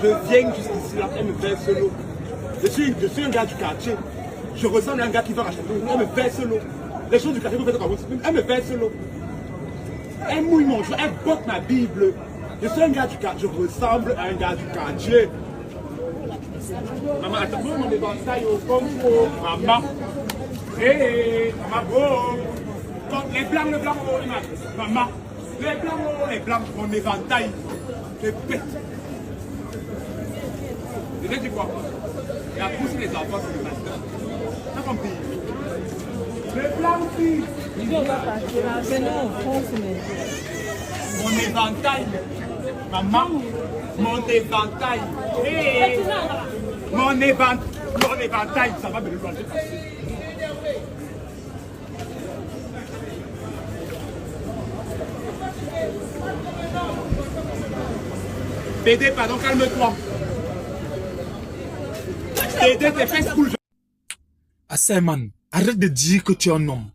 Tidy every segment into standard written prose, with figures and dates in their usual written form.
Je viens jusqu'ici, là, elle me verse l'eau. Je suis un gars du quartier. Je ressemble à un gars qui va racheter l'eau. Elle me verse l'eau. Les choses du quartier, vous faites comme vous. Elle me verse l'eau. Elle mouille mon jour, elle botte ma Bible. Je suis un gars du quartier. Je ressemble à un gars du quartier. Maman, attends-moi mon éventail au Congo. Maman. Hé, maman, oh. Les blancs, oh, maman. Les blancs, mon éventail. Je pète. Je sais quoi? Il a poussé les enfants sur le matin. T'as compris? Les blancs aussi. Mon éventail. Maman, mon éventail. Hey. Mon éventail, ça va me le manger. Dédé, pardon, calme-toi. Dédé, t'es fait school. Asseman, arrête de dire que tu es un homme.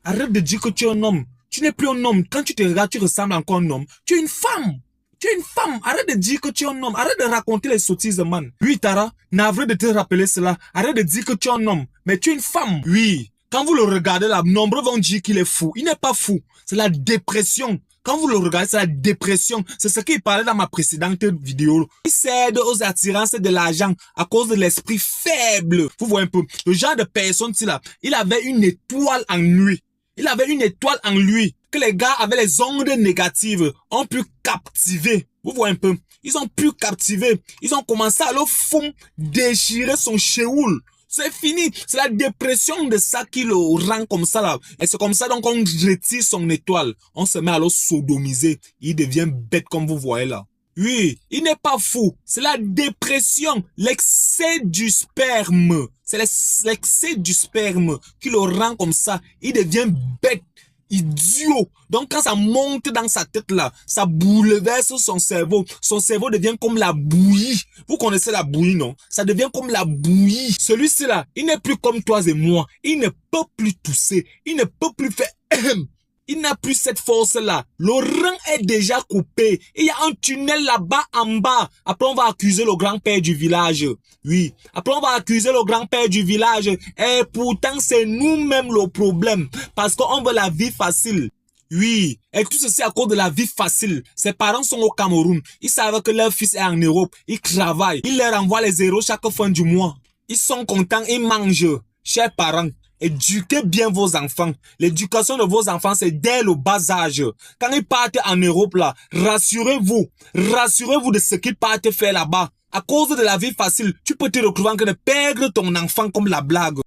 Arrête de dire que tu es un homme. Tu n'es plus un homme. Quand tu te regardes, tu ressembles encore à un homme. Tu es une femme. Tu es une femme. Arrête de dire que tu es un homme. Arrête de raconter les sottises, man. Oui, Tara, navré de te rappeler cela. Arrête de dire que tu es un homme. Mais tu es une femme. Oui. Quand vous le regardez là, nombreux vont dire qu'il est fou. Il n'est pas fou. C'est la dépression. Quand vous le regardez, c'est la dépression. C'est ce qu'il parlait dans ma précédente vidéo. Il cède aux attirances de l'argent à cause de l'esprit faible. Vous voyez un peu. Le genre de personne, là, il avait une étoile en lui. Il avait une étoile en lui que les gars avec les ondes négatives ont pu captiver. Vous voyez un peu. Ils ont pu captiver. Ils ont commencé à le fond déchirer son chéoul. C'est fini. C'est la dépression de ça qui le rend comme ça là. Et c'est comme ça donc on retire son étoile. On se met à le sodomiser. Il devient bête comme vous voyez là. Oui, il n'est pas fou. C'est la dépression. L'excès du sperme. C'est l'excès du sperme qui le rend comme ça. Il devient bête. Idiot. Donc quand ça monte dans sa tête là, ça bouleverse son cerveau. Son cerveau devient comme la bouillie. Vous connaissez la bouillie, non? Ça devient comme la bouillie. Celui-ci là, il n'est plus comme toi et moi. Il ne peut plus tousser. Il ne peut plus faire il n'a plus cette force-là. Le rang est déjà coupé. Il y a un tunnel là-bas en bas. Après, on va accuser le grand-père du village. Oui. Après, on va accuser le grand-père du village. Et pourtant, c'est nous-mêmes le problème. Parce qu'on veut la vie facile. Oui. Et tout ceci à cause de la vie facile. Ses parents sont au Cameroun. Ils savent que leur fils est en Europe. Ils travaillent. Ils leur envoient les euros chaque fin du mois. Ils sont contents. Ils mangent. Chers parents. Éduquez bien vos enfants. L'éducation de vos enfants, c'est dès le bas âge. Quand ils partent en Europe, là, rassurez-vous. Rassurez-vous de ce qu'ils partent faire là-bas. À cause de la vie facile, tu peux te retrouver en train de perdre ton enfant comme la blague.